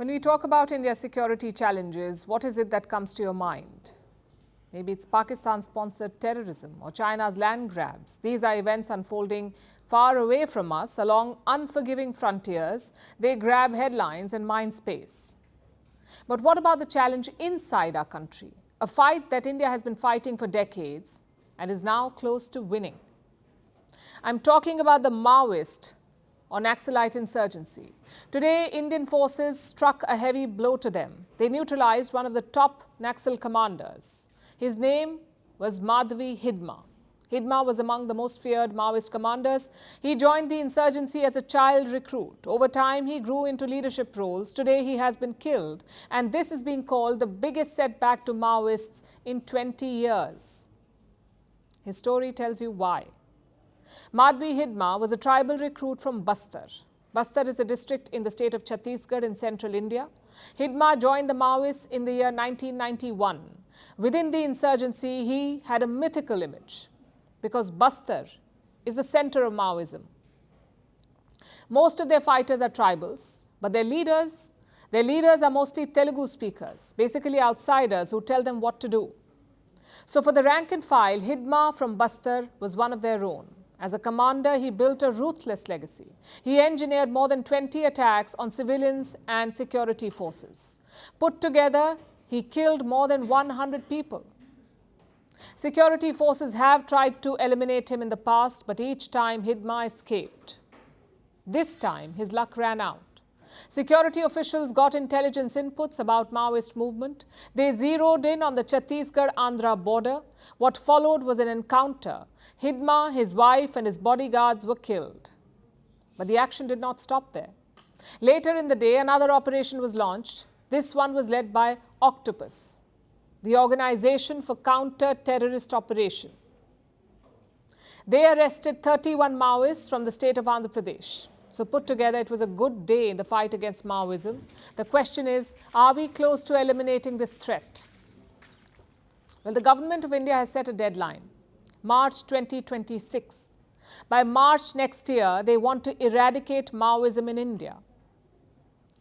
When we talk about India's security challenges, what is it that comes to your mind? Maybe it's Pakistan-sponsored terrorism or China's land grabs. These are events unfolding far away from us along unforgiving frontiers. They grab headlines and mind space. But what about the challenge inside our country? A fight that India has been fighting for decades and is now close to winning. I'm talking about the Maoist or Naxalite insurgency. Today, Indian forces struck a heavy blow to them. They neutralized one of the top Naxal commanders. His name was Madvi Hidma. Hidma was among the most feared Maoist commanders. He joined the insurgency as a child recruit. Over time, he grew into leadership roles. Today, he has been killed. And this is being called the biggest setback to Maoists in 20 years. His story tells you why. Madvi Hidma was a tribal recruit from Bastar. Bastar is a district in the state of Chhattisgarh in central India. Hidma joined the Maoists in the year 1991. Within the insurgency, he had a mythical image because Bastar is the center of Maoism. Most of their fighters are tribals, but their leaders are mostly Telugu speakers, basically outsiders who tell them what to do. So for the rank and file, Hidma from Bastar was one of their own. As a commander, he built a ruthless legacy. He engineered more than 20 attacks on civilians and security forces. Put together, he killed more than 100 people. Security forces have tried to eliminate him in the past, but each time Hidma escaped. This time, his luck ran out. Security officials got intelligence inputs about Maoist movement. They zeroed in on the Chhattisgarh-Andhra border. What followed was an encounter. Hidma, his wife and his bodyguards were killed. But the action did not stop there. Later in the day, another operation was launched. This one was led by Octopus, the organization for counter-terrorist operation. They arrested 31 Maoists from the state of Andhra Pradesh. So put together, it was a good day in the fight against Maoism. The question is, are we close to eliminating this threat? Well, the government of India has set a deadline, March 2026. By March next year, they want to eradicate Maoism in India.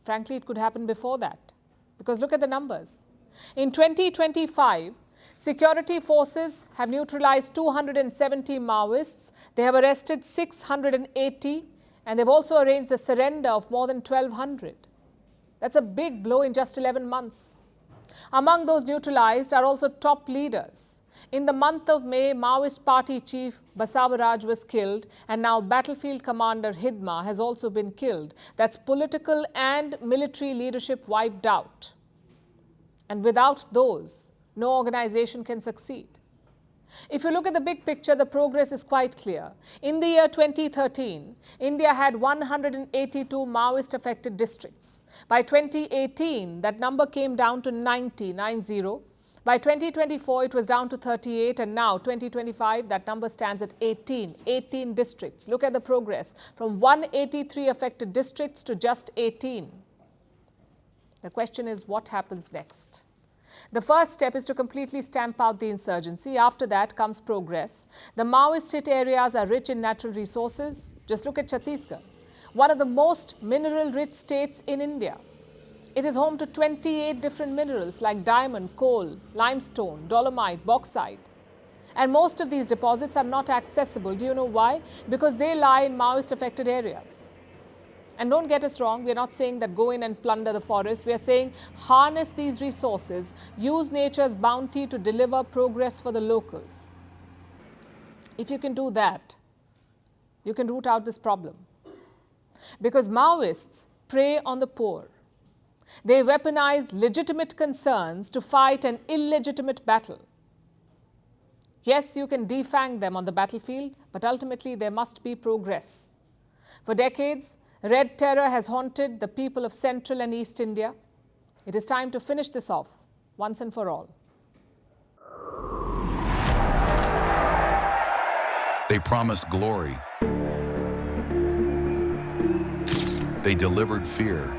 Frankly, it could happen before that, because look at the numbers. In 2025, security forces have neutralized 270 Maoists. They have arrested 680. And they've also arranged the surrender of more than 1,200. That's a big blow in just 11 months. Among those neutralized are also top leaders. In the month of May, Maoist party chief Basavaraj was killed, and now battlefield commander Hidma has also been killed. That's political and military leadership wiped out. And without those, no organization can succeed. If you look at the big picture, the progress is quite clear. In the year 2013, India had 182 Maoist-affected districts. By 2018, that number came down to 90. By 2024, it was down to 38, and now 2025, that number stands at 18 districts. Look at the progress, from 183 affected districts to just 18. The question is, what happens next? The first step is to completely stamp out the insurgency. After that comes progress. The Maoist hit areas are rich in natural resources. Just look at Chhattisgarh, one of the most mineral-rich states in India. It is home to 28 different minerals like diamond, coal, limestone, dolomite, bauxite. And most of these deposits are not accessible. Do you know why? Because they lie in Maoist-affected areas. And don't get us wrong, we're not saying that go in and plunder the forest. We're saying harness these resources, use nature's bounty to deliver progress for the locals. If you can do that, you can root out this problem. Because Maoists prey on the poor. They weaponize legitimate concerns to fight an illegitimate battle. Yes, you can defang them on the battlefield, but ultimately there must be progress. For decades, Red terror has haunted the people of Central and East India. It is time to finish this off once and for all. They promised glory. They delivered fear.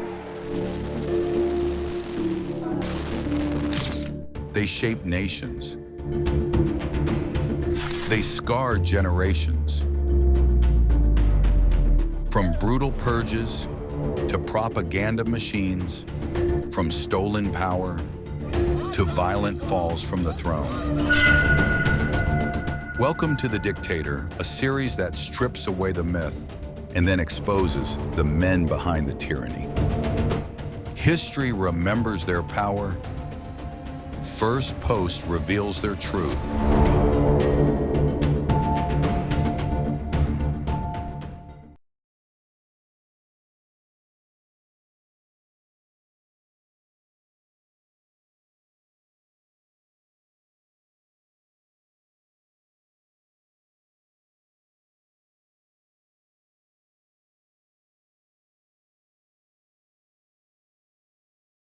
They shaped nations. They scarred generations. From brutal purges to propaganda machines, from stolen power to violent falls from the throne. Welcome to The Dictator, a series that strips away the myth and then exposes the men behind the tyranny. History remembers their power. Firstpost reveals their truth.